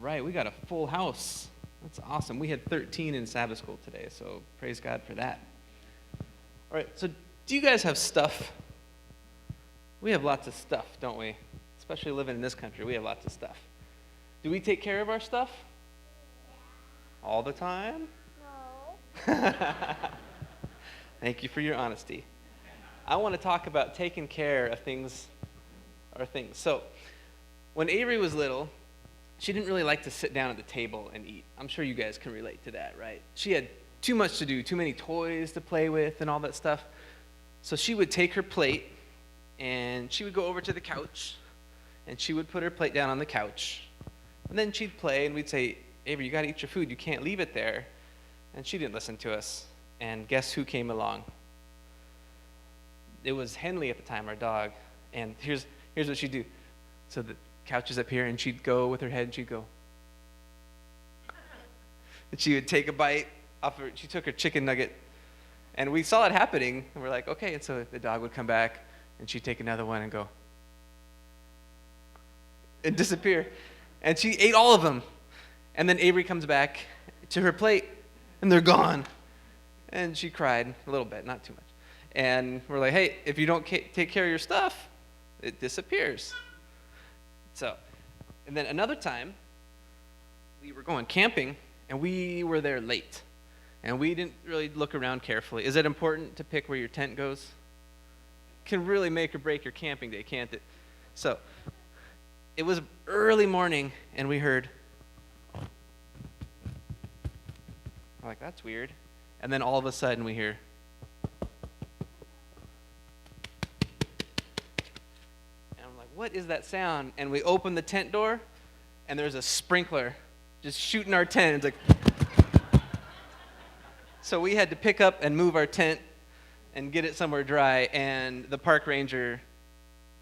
right, we got a full house. That's awesome. We had 13 in Sabbath school today, so praise God for that. All right, so do you guys have stuff? We have lots of stuff, don't we? Especially living in this country, we have lots of stuff. Do we take care of our stuff? All the time? No. Thank you for your honesty. I want to talk about taking care of things. So, when Avery was little, she didn't really like to sit down at the table and eat. I'm sure you guys can relate to that, right? She had too much to do, too many toys to play with and all that stuff. So she would take her plate and she would go over to the couch and she would put her plate down on the couch. And then she'd play and we'd say, Avery, you got to eat your food. You can't leave it there. And she didn't listen to us. And guess who came along? It was Henley at the time, our dog. And here's what she'd do. So the couch is up here, and she'd go with her head, and she'd go. And she would take a bite off her, she took her chicken nugget, and we saw it happening, and we're like, okay, and so the dog would come back, and she'd take another one and go. And disappear. And she ate all of them. And then Avery comes back to her plate, and they're gone. And she cried a little bit, not too much. And we're like, hey, if you don't take care of your stuff, it disappears. So, and then another time, we were going camping, and we were there late. And we didn't really look around carefully. Is it important to pick where your tent goes? Can really make or break your camping day, can't it? So, it was early morning, and we heard, we're like, that's weird. And then all of a sudden we hear, and I'm like, what is that sound? And we open the tent door, and there's a sprinkler just shooting our tent. It's like, so we had to pick up and move our tent and get it somewhere dry, and the park ranger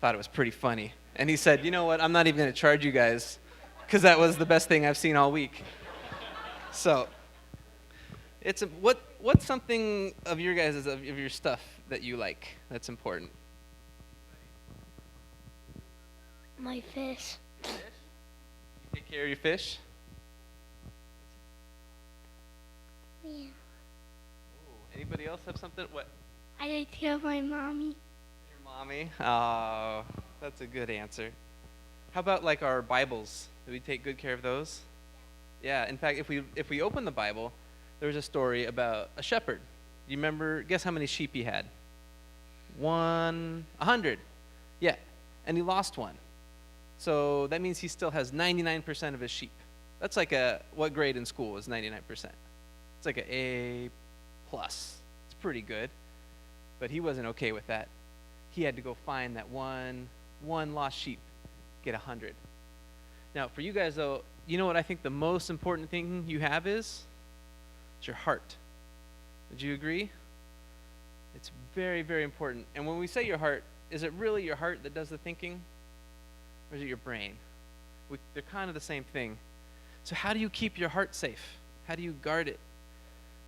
thought it was pretty funny. And he said, you know what, I'm not even going to charge you guys, because that was the best thing I've seen all week. So, what's something of your guys' of your stuff that you like that's important? My fish. Fish? You take care of your fish? Yeah. Ooh, anybody else have something? What? I take care of my mommy. Your mommy? Oh, that's a good answer. How about like our Bibles? Do we take good care of those? Yeah. In fact, if we open the Bible, there's a story about a shepherd. You remember? Guess how many sheep he had? 100. Yeah. And he lost one. So that means he still has 99% of his sheep. That's like what grade in school is 99%? It's like an A plus. It's pretty good. But he wasn't okay with that. He had to go find that one lost sheep, get 100. Now, for you guys, though, you know what I think the most important thing you have is? It's your heart. Would you agree? It's very, very important. And when we say your heart, is it really your heart that does the thinking? Or is it your brain? They're kind of the same thing. So how do you keep your heart safe? How do you guard it?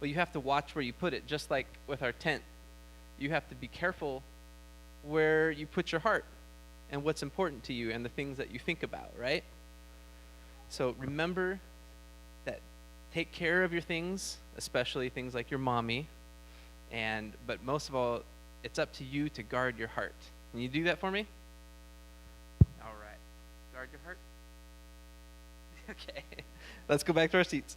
Well, you have to watch where you put it, just like with our tent. You have to be careful where you put your heart and what's important to you and the things that you think about, right? So remember that take care of your things, especially things like your mommy, but most of all, it's up to you to guard your heart. Can you do that for me? All right. Guard your heart. Okay. Let's go back to our seats.